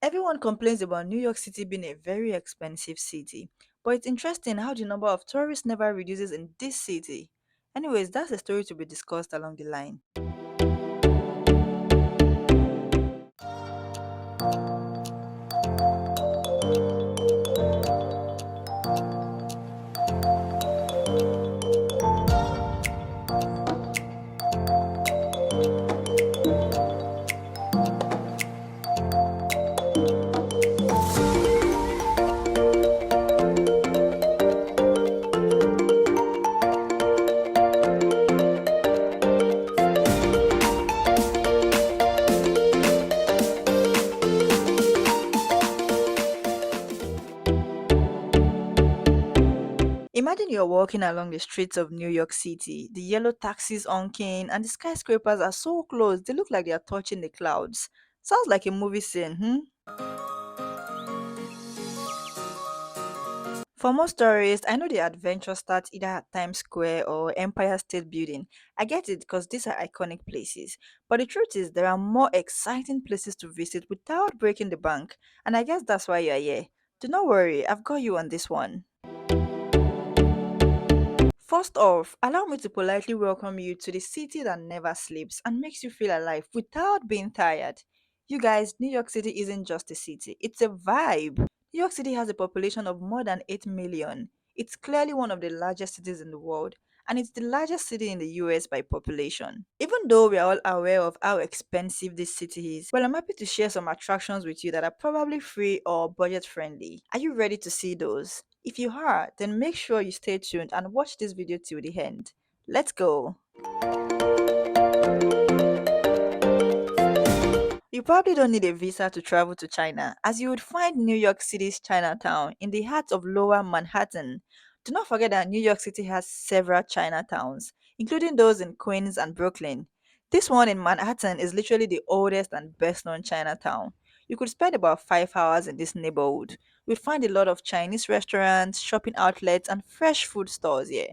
Everyone complains about New York City being a very expensive city, but it's interesting how the number of tourists never reduces in this city. Anyways, that's a story to be discussed along the line. Imagine you're walking along the streets of New York City. The yellow taxis honking and the skyscrapers are so close, they look like they are touching the clouds. Sounds like a movie scene, hmm? For most tourists, I know the adventure starts either at Times Square or Empire State Building. I get it because these are iconic places. But the truth is, there are more exciting places to visit without breaking the bank. And I guess that's why you're here. Do not worry, I've got you on this one. First off, allow me to politely welcome you to the city that never sleeps and makes you feel alive without being tired. You guys, New York City isn't just a city, it's a vibe. New York City has a population of more than 8 million. It's clearly one of the largest cities in the world, and it's the largest city in the US by population. Even though we are all aware of how expensive this city is, well, I'm happy to share some attractions with you that are probably free or budget friendly. Are you ready to see those? If you are, then make sure you stay tuned and watch this video till the end. Let's go! You probably don't need a visa to travel to China, as you would find New York City's Chinatown in the heart of lower Manhattan. Do not forget that New York City has several Chinatowns, including those in Queens and Brooklyn. This one in Manhattan is literally the oldest and best known Chinatown. You could spend about 5 hours in this neighborhood. You'd find a lot of Chinese restaurants, shopping outlets, and fresh food stores here.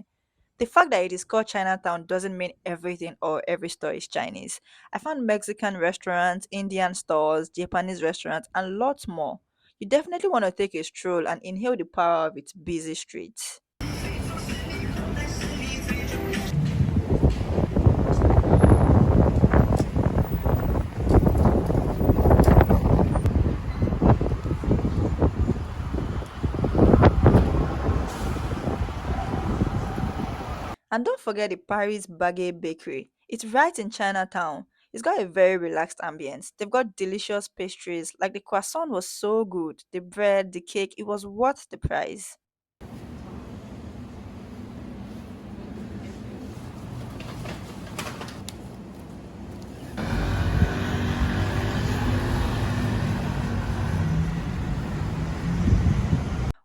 The fact that it is called Chinatown doesn't mean everything or every store is Chinese. I found Mexican restaurants, Indian stores, Japanese restaurants, and lots more. You definitely want to take a stroll and inhale the power of its busy streets. And don't forget the Paris Baguette Bakery. It's right in Chinatown. It's got a very relaxed ambience. They've got delicious pastries, like the croissant was so good. The bread, the cake, it was worth the price.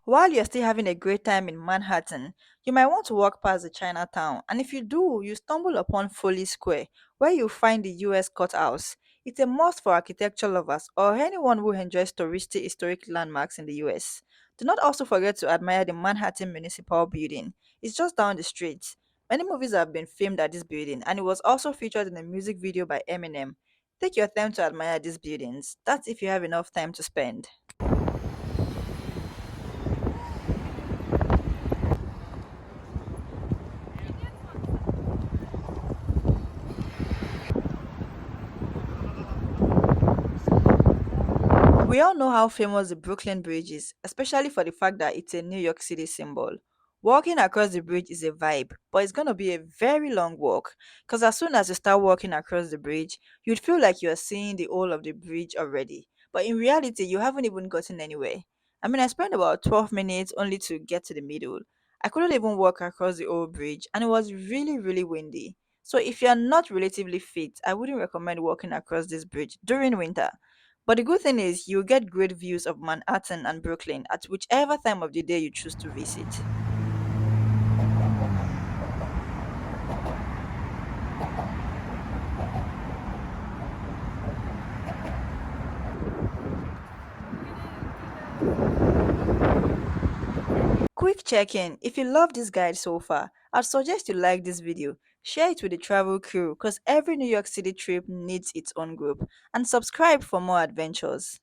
While you're still having a great time in Manhattan, you might want to walk past the Chinatown, and if you do, you stumble upon Foley Square, where you'll find the US Courthouse. It's a must for architecture lovers or anyone who enjoys touristy historic landmarks in the US. Do not also forget to admire the Manhattan Municipal Building. It's just down the street. Many movies have been filmed at this building, and it was also featured in a music video by Eminem. Take your time to admire these buildings. That's if you have enough time to spend. We all know how famous the Brooklyn Bridge is, especially for the fact that it's a New York City symbol. Walking across the bridge is a vibe, but it's gonna be a very long walk because as soon as you start walking across the bridge, you'd feel like you're seeing the whole of the bridge already. But in reality, you haven't even gotten anywhere. I mean, I spent about 12 minutes only to get to the middle. I couldn't even walk across the whole bridge, and it was really, really windy. So, if you're not relatively fit, I wouldn't recommend walking across this bridge during winter. But the good thing is, you'll get great views of Manhattan and Brooklyn at whichever time of the day you choose to visit. Quick check in, if you love this guide so far, I'd suggest you like this video, share it with the travel crew because every New York City trip needs its own group, and subscribe for more adventures.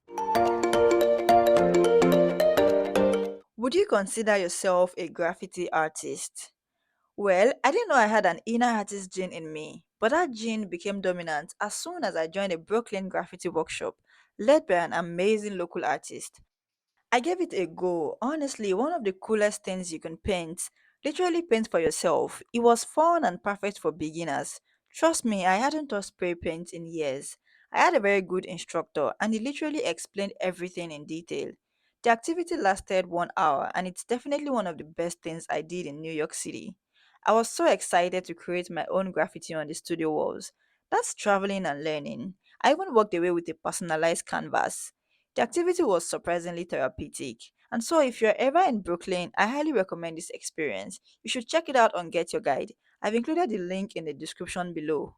Would you consider yourself a graffiti artist? Well, I didn't know I had an inner artist gene in me, but that gene became dominant as soon as I joined a Brooklyn graffiti workshop led by an amazing local artist. I gave it a go. Honestly, one of the coolest things you can paint. Literally paint for yourself. It was fun and perfect for beginners. Trust me, I hadn't touched spray paint in years. I had a very good instructor and he literally explained everything in detail. The activity lasted 1 hour and it's definitely one of the best things I did in New York City. I was so excited to create my own graffiti on the studio walls. That's traveling and learning. I even walked away with a personalized canvas. The activity was surprisingly therapeutic. And so, if you're ever in Brooklyn, I highly recommend this experience. You should check it out on Get Your Guide. I've included the link in the description below.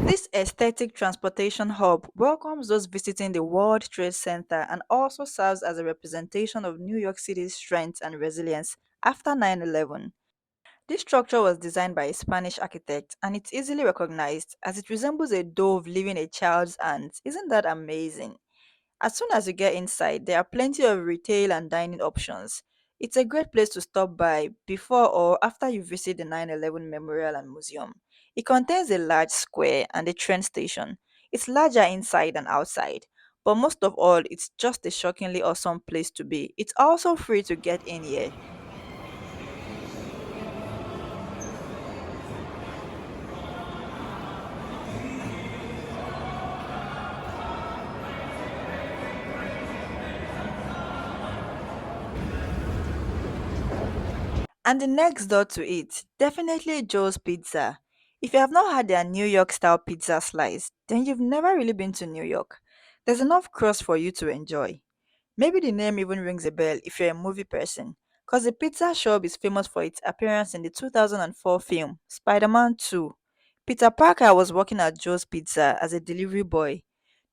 This aesthetic transportation hub welcomes those visiting the World Trade Center and also serves as a representation of New York City's strength and resilience after 9/11. This structure was designed by a Spanish architect and it's easily recognized as it resembles a dove leaving a child's hands. Isn't that amazing? As soon as you get inside, there are plenty of retail and dining options. It's a great place to stop by before or after you visit the 9/11 Memorial and Museum. It contains a large square and a train station. It's larger inside than outside, but most of all, it's just a shockingly awesome place to be. It's also free to get in here. And the next door to it, definitely Joe's Pizza. If you have not had their New York style pizza slice, then you've never really been to New York. There's enough crust for you to enjoy. Maybe the name even rings a bell if you're a movie person, because the pizza shop is famous for its appearance in the 2004 film Spider Man 2. Peter Parker was working at Joe's Pizza as a delivery boy.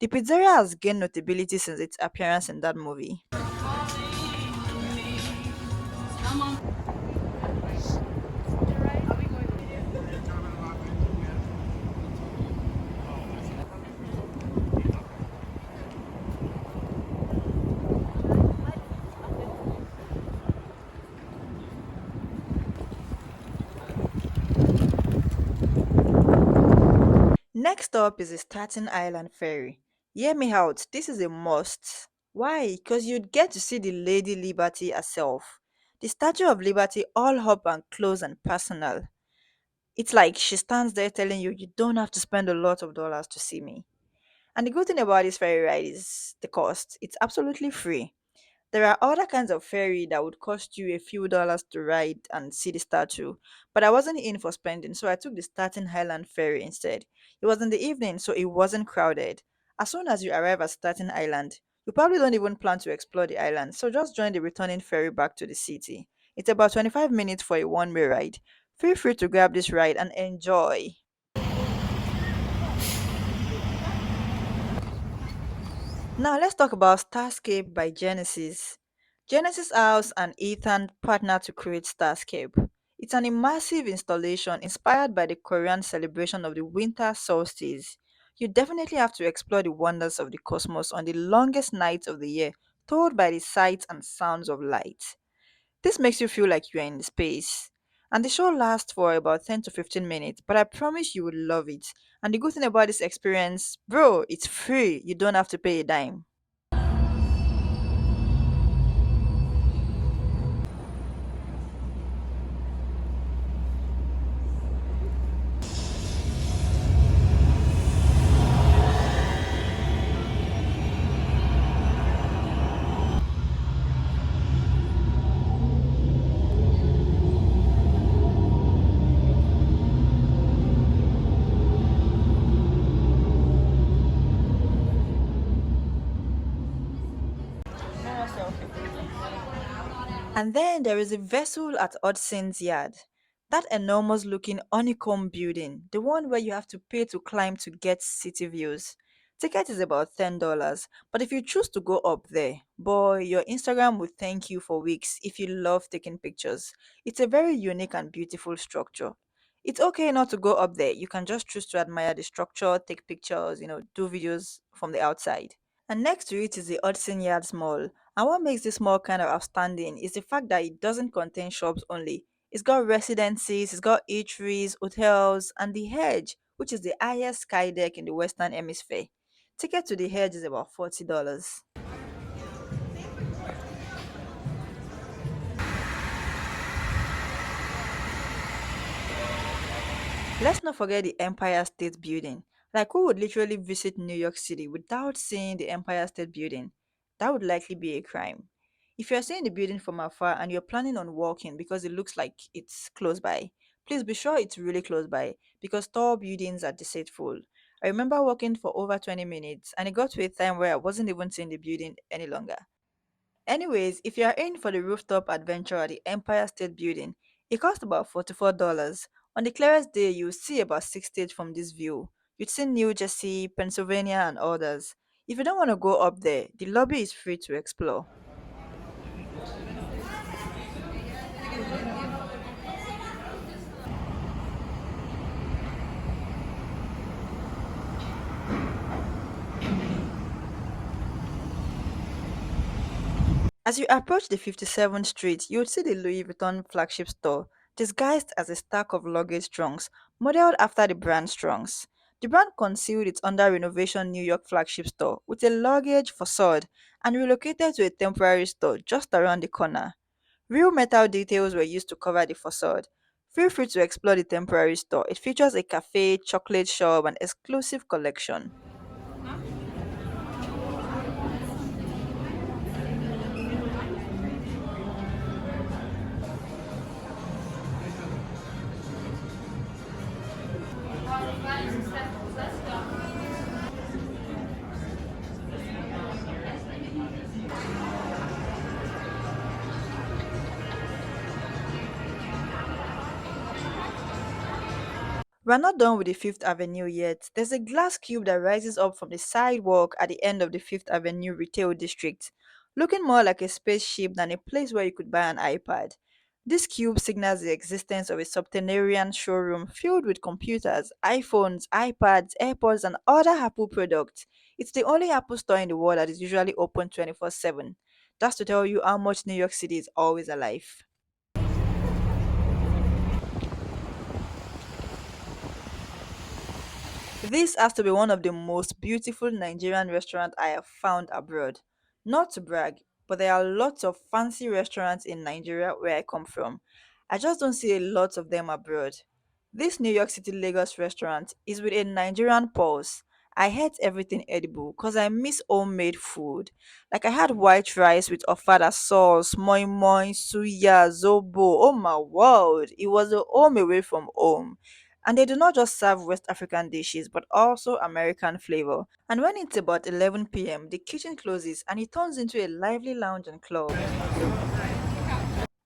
The pizzeria has gained notability since its appearance in that movie. Next up is the Staten Island Ferry. Hear me out, this is a must. Why? Because you'd get to see the Lady Liberty herself. The Statue of Liberty all up and close and personal. It's like she stands there telling you you don't have to spend a lot of dollars to see me. And the good thing about this ferry ride is the cost. It's absolutely free. There are other kinds of ferry that would cost you a few dollars to ride and see the statue, but I wasn't in for spending, so I took the Staten Island ferry instead. It was in the evening, so it wasn't crowded. As soon as you arrive at Staten Island, you probably don't even plan to explore the island, so just join the returning ferry back to the city. It's about 25 minutes for a one-way ride. Feel free to grab this ride and enjoy. Now let's talk about Starscape by Genesis. Genesis House and Ethan partnered to create Starscape. It's an immersive installation inspired by the Korean celebration of the winter solstice. You definitely have to explore the wonders of the cosmos on the longest night of the year, told by the sights and sounds of light. This makes you feel like you're in space. And the show lasts for about 10 to 15 minutes, but I promise you will love it. And the good thing about this experience, bro, it's free. You don't have to pay a dime. And then there is a vessel at Hudson's Yard. That enormous looking honeycomb building, the one where you have to pay to climb to get city views. Ticket is about $10, but if you choose to go up there, boy, your Instagram will thank you for weeks if you love taking pictures. It's a very unique and beautiful structure. It's okay not to go up there. You can just choose to admire the structure, take pictures, do videos from the outside. And next to it is the Hudson Yards Mall. And what makes this mall kind of outstanding is the fact that it doesn't contain shops only. It's got residencies, it's got eateries, hotels, and the Hedge, which is the highest sky deck in the Western Hemisphere. Ticket to the Hedge is about $40. Let's not forget the Empire State Building. Like, who would literally visit New York City without seeing the Empire State Building? That would likely be a crime. If you're seeing the building from afar and you're planning on walking because it looks like it's close by, please be sure it's really close by because tall buildings are deceitful. I remember walking for over 20 minutes and it got to a time where I wasn't even seeing the building any longer. Anyways, if you are in for the rooftop adventure at the Empire State Building, it costs about $44. On the clearest day, you'll see about six states from this view. You'd see New Jersey, Pennsylvania, and others. If you don't want to go up there, the lobby is free to explore. As you approach the 57th Street, you would see the Louis Vuitton flagship store, disguised as a stack of luggage trunks, modeled after the brand's trunks. The brand concealed its under renovation New York flagship store with a luggage facade and relocated to a temporary store just around the corner. Real metal details were used to cover the facade. Feel free to explore the temporary store. It features a cafe, chocolate shop, and exclusive collection. We're not done with the Fifth Avenue yet. There's a glass cube that rises up from the sidewalk at the end of the Fifth Avenue retail district, looking more like a spaceship than a place where you could buy an iPad. This cube signals the existence of a subterranean showroom filled with computers, iPhones, iPads, AirPods, and other Apple products. It's the only Apple store in the world that is usually open 24/7. That's to tell you how much New York City is always alive. This has to be one of the most beautiful Nigerian restaurants I have found abroad. Not to brag, but there are lots of fancy restaurants in Nigeria where I come from. I just don't see a lot of them abroad. This New York City Lagos restaurant is with a Nigerian pulse. I hate everything edible because I miss homemade food. Like I had white rice with ofada sauce, moi moi, suya, zobo. Oh my word! It was a home away from home. And they do not just serve West African dishes, but also American flavor. And when it's about 11 p.m., the kitchen closes and it turns into a lively lounge and club.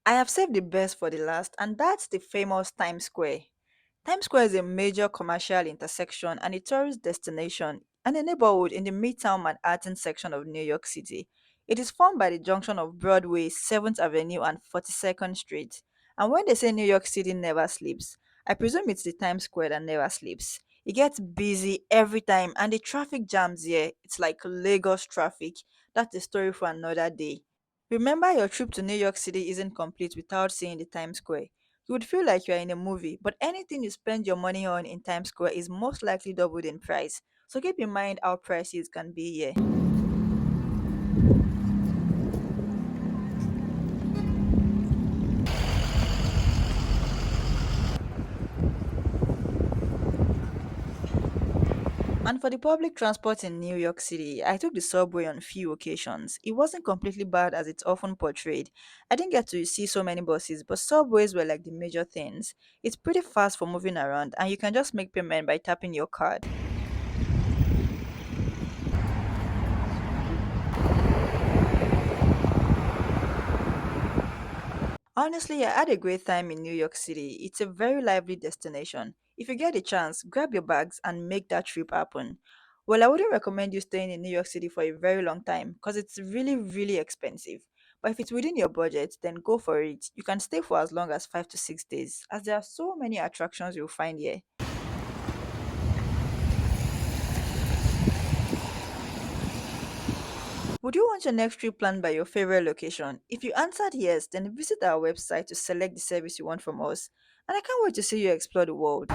I have saved the best for the last, and that's the famous Times Square. Times Square is a major commercial intersection and a tourist destination and a neighborhood in the Midtown Manhattan section of New York City. It is formed by the junction of Broadway, 7th Avenue, and 42nd Street. And when they say New York City never sleeps, I presume it's the Times Square that never sleeps. It gets busy every time, and the traffic jams here. It's like Lagos traffic. That's a story for another day. Remember, your trip to New York City isn't complete without seeing the Times Square. You would feel like you're in a movie, but anything you spend your money on in Times Square is most likely doubled in price. So keep in mind how pricey it can be here. And for the public transport in New York City, I took the subway on few occasions. It wasn't completely bad as it's often portrayed. I didn't get to see so many buses, but subways were like the major things. It's pretty fast for moving around, and you can just make payment by tapping your card. Honestly, I had a great time in New York City. It's a very lively destination. If you get a chance, grab your bags and make that trip happen. Well, I wouldn't recommend you staying in New York City for a very long time because it's really, really expensive. But if it's within your budget, then go for it. You can stay for as long as 5 to 6 days, as there are so many attractions you'll find here. Would you want your next trip planned by your favorite location? If you answered yes, then visit our website to select the service you want from us. And I can't wait to see you explore the world.